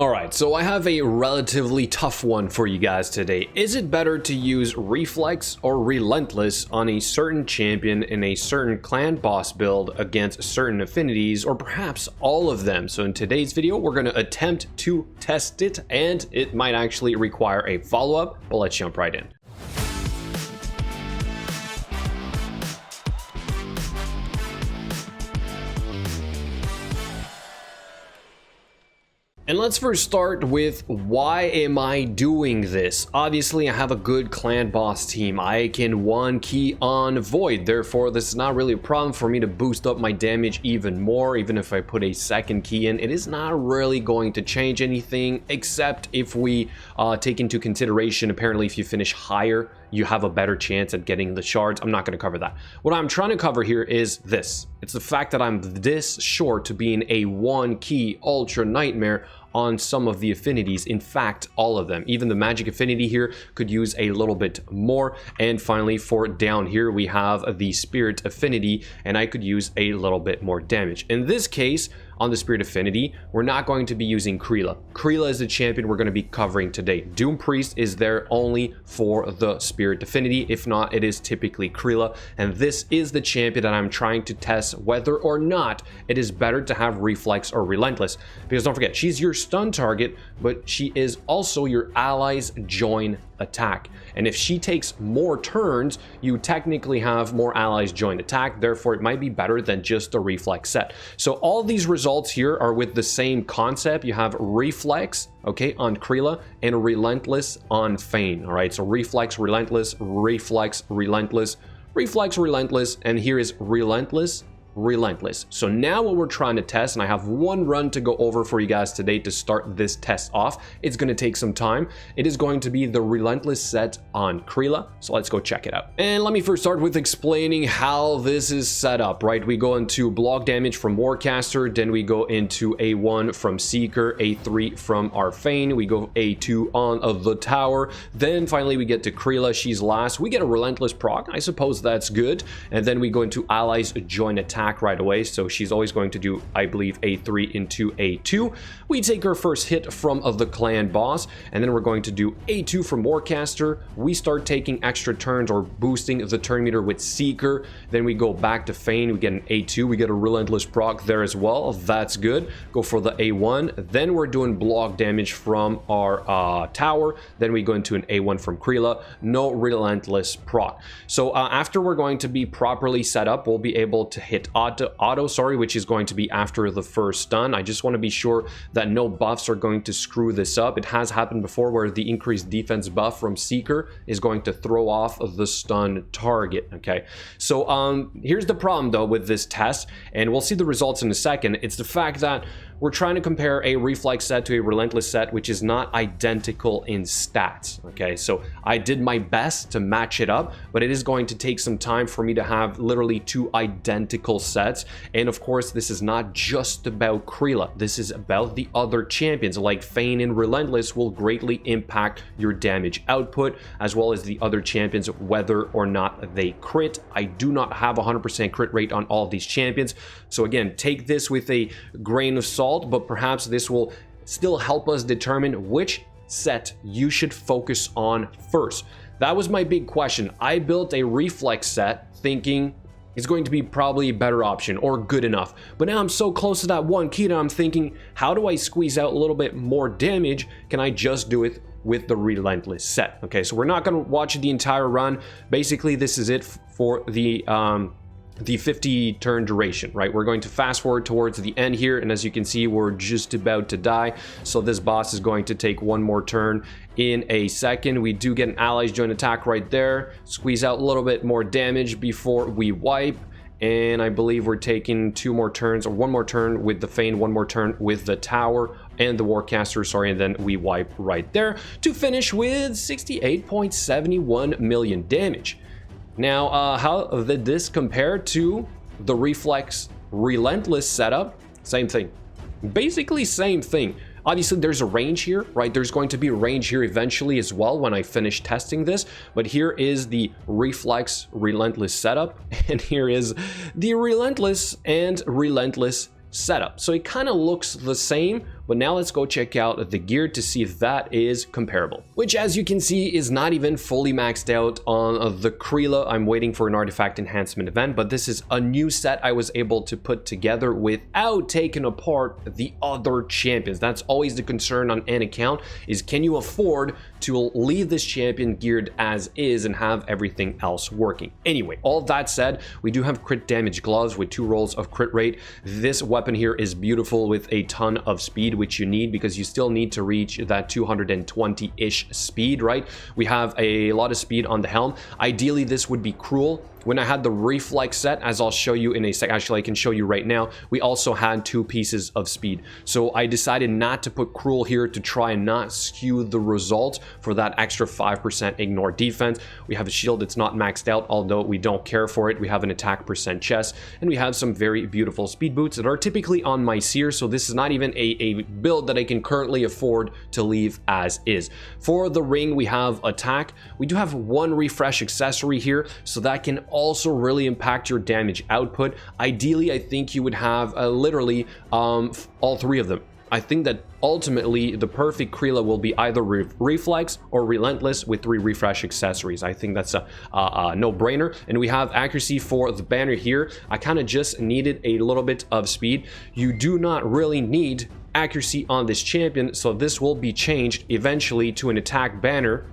Alright, so I have a relatively tough one for you guys today. Is it better to use Reflex or Relentless on a certain champion in a certain clan boss build against certain affinities, or perhaps all of them? So in today's video, we're going to attempt to test it, and it might actually require a follow-up, but let's jump right in. And let's first start with, why am I doing this? Obviously, I have a good clan boss team. I can one key on Void, therefore this is not really a problem for me to boost up my damage even more. Even if I put a second key in, it is not really going to change anything, except if we take into consideration, apparently if you finish higher, you have a better chance at getting the shards. I'm not going to cover that. What I'm trying to cover here is this. It's the fact that I'm this short to being a one key ultra nightmare on some of the affinities. In fact, all of them. Even the magic affinity here could use a little bit more. And finally, for down here, we have the spirit affinity, and I could use a little bit more damage. In this case, on the spirit affinity, we're not going to be using Kreela. Kreela is the champion we're going to be covering today. Doom Priest is there only for the spirit affinity. If not, it is typically Kreela, and this is the champion that I'm trying to test whether or not it is better to have Reflex or Relentless. Because don't forget, she's your stun target, but she is also your ally's join attack, and if she takes more turns, you technically have more allies join attack. Therefore, it might be better than just the Reflex set. So all these results here are with the same concept. You have Reflex, okay, on Kreela, and Relentless on Fane. All right, so Reflex, Relentless, Reflex, Relentless, Reflex, Relentless, and here is Relentless, Relentless. So now what we're trying to test, and I have one run to go over for you guys today to start this test off. It's going to take some time. It is going to be the Relentless set on Kreela. So let's go check it out. And let me first start with explaining how this is set up, right? We go into block damage from Warcaster, then we go into A1 from Seeker, A3 from our Fane, we go A2 on the tower, then finally we get to Kreela, she's last. We get a Relentless proc, I suppose that's good, and then we go into Allies Join Attack right away, so she's always going to do, I believe, A3 into A2. We take her first hit from the clan boss, and then we're going to do A2 from Warcaster. We start taking extra turns or boosting the turn meter with Seeker. Then we go back to Fane, we get an A2, we get a Relentless proc there as well. That's good. Go for the A1. Then we're doing block damage from our tower. Then we go into an A1 from Kreela. No Relentless proc. So after we're going to be properly set up, we'll be able to hit auto, which is going to be after the first stun. I just want to be sure that no buffs are going to screw this up. It has happened before where the increased defense buff from Seeker is going to throw off the stun target. Okay, so here's the problem though with this test, and we'll see the results in a second. It's the fact that we're trying to compare a Reflex set to a Relentless set, which is not identical in stats. Okay, so I did my best to match it up, but it is going to take some time for me to have literally two identical sets. And of course, this is not just about Kreela. This is about the other champions, like Fane and Relentless will greatly impact your damage output, as well as the other champions, whether or not they crit. I do not have 100% crit rate on all of these champions. So again, take this with a grain of salt, but perhaps this will still help us determine which set you should focus on first. That was my big question. I built a Reflex set thinking it's going to be probably a better option or good enough, but now I'm so close to that one key that I'm thinking, how do I squeeze out a little bit more damage? Can I just do it with the Relentless set? Okay, so we're not going to watch the entire run. Basically, this is it for the 50 turn duration, right? We're going to fast forward towards the end here, and as you can see, we're just about to die. So this boss is going to take one more turn in a second. We do get an allies join attack right there, squeeze out a little bit more damage before we wipe, and I believe we're taking two more turns, or one more turn with the Fane, one more turn with the tower and the Warcaster, sorry, and then we wipe right there to finish with 68.71 million damage. Now, how did this compare to the Reflex Relentless setup? Same thing. Basically, same thing. Obviously, there's a range here, right? There's going to be a range here eventually as well when I finish testing this. But here is the Reflex Relentless setup, and here is the Relentless and Relentless setup. So it kind of looks the same, but now let's go check out the gear to see if that is comparable, which as you can see is not even fully maxed out on the Kreela. I'm waiting for an artifact enhancement event, but this is a new set I was able to put together without taking apart the other champions. That's always the concern on an account, is can you afford to leave this champion geared as is and have everything else working. Anyway, all that said, we do have crit damage gloves with 2 rolls of crit rate. This weapon here is beautiful with a ton of speed, which you need because you still need to reach that 220-ish speed, right? We have a lot of speed on the helm. Ideally, this would be cruel. When I had the Reflex set, as I'll show you in a sec, actually I can show you right now, we also had 2 pieces of speed. So I decided not to put Cruel here to try and not skew the results for that extra 5% ignore defense. We have a shield that's not maxed out, although we don't care for it. We have an attack percent chest, and we have some very beautiful speed boots that are typically on my seer, so this is not even a build that I can currently afford to leave as is. For the ring, we have attack. We do have 1 refresh accessory here, so that can also really impact your damage output. Ideally, I think you would have literally all 3 of them. I think that ultimately the perfect Kreela will be either Reflex or Relentless with 3 refresh accessories. I think that's a no-brainer. And we have accuracy for the banner here. I kind of just needed a little bit of speed. You do not really need accuracy on this champion, so this will be changed eventually to an attack banner,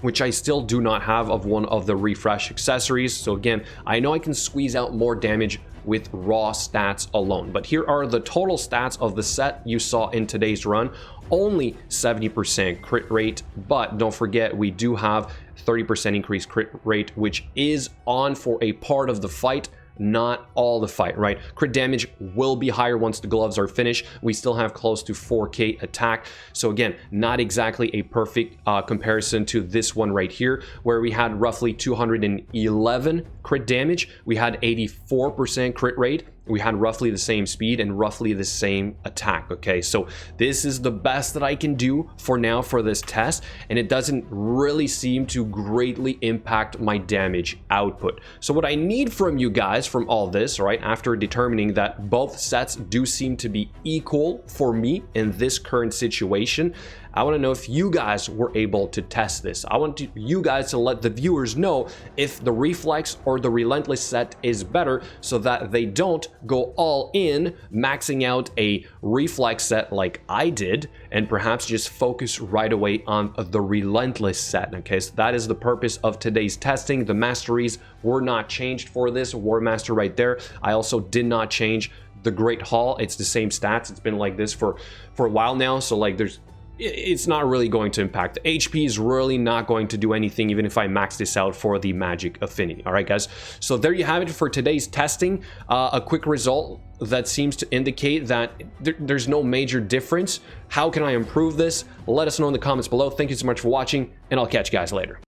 which I still do not have of one of the refresh accessories. So again, I know I can squeeze out more damage with raw stats alone, but here are the total stats of the set you saw in today's run. Only 70% crit rate, but don't forget we do have 30% increased crit rate, which is on for a part of the fight, not all the fight, right? Crit damage will be higher once the gloves are finished. We still have close to 4k attack. So again, not exactly a perfect comparison to this one right here, where we had roughly 211 crit damage. We had 84% crit rate. We had roughly the same speed and roughly the same attack. Okay, so this is the best that I can do for now for this test, and it doesn't really seem to greatly impact my damage output. So what I need from you guys from all this, right, after determining that both sets do seem to be equal for me in this current situation, I want to know if you guys were able to test this. I want you guys to let the viewers know if the Reflex or the Relentless set is better, so that they don't go all in maxing out a Reflex set like I did and perhaps just focus right away on the Relentless set. Okay, so that is the purpose of today's testing. The masteries were not changed for this. War Master right there. I also did not change the Great Hall. It's the same stats. It's been like this for a while now, so like it's not really going to impact. The HP is really not going to do anything even if I max this out for the magic affinity. All right, guys, so there you have it for today's testing. A quick result that seems to indicate that there's no major difference. How can I improve this? Let us know in the comments below. Thank you so much for watching, and I'll catch you guys later.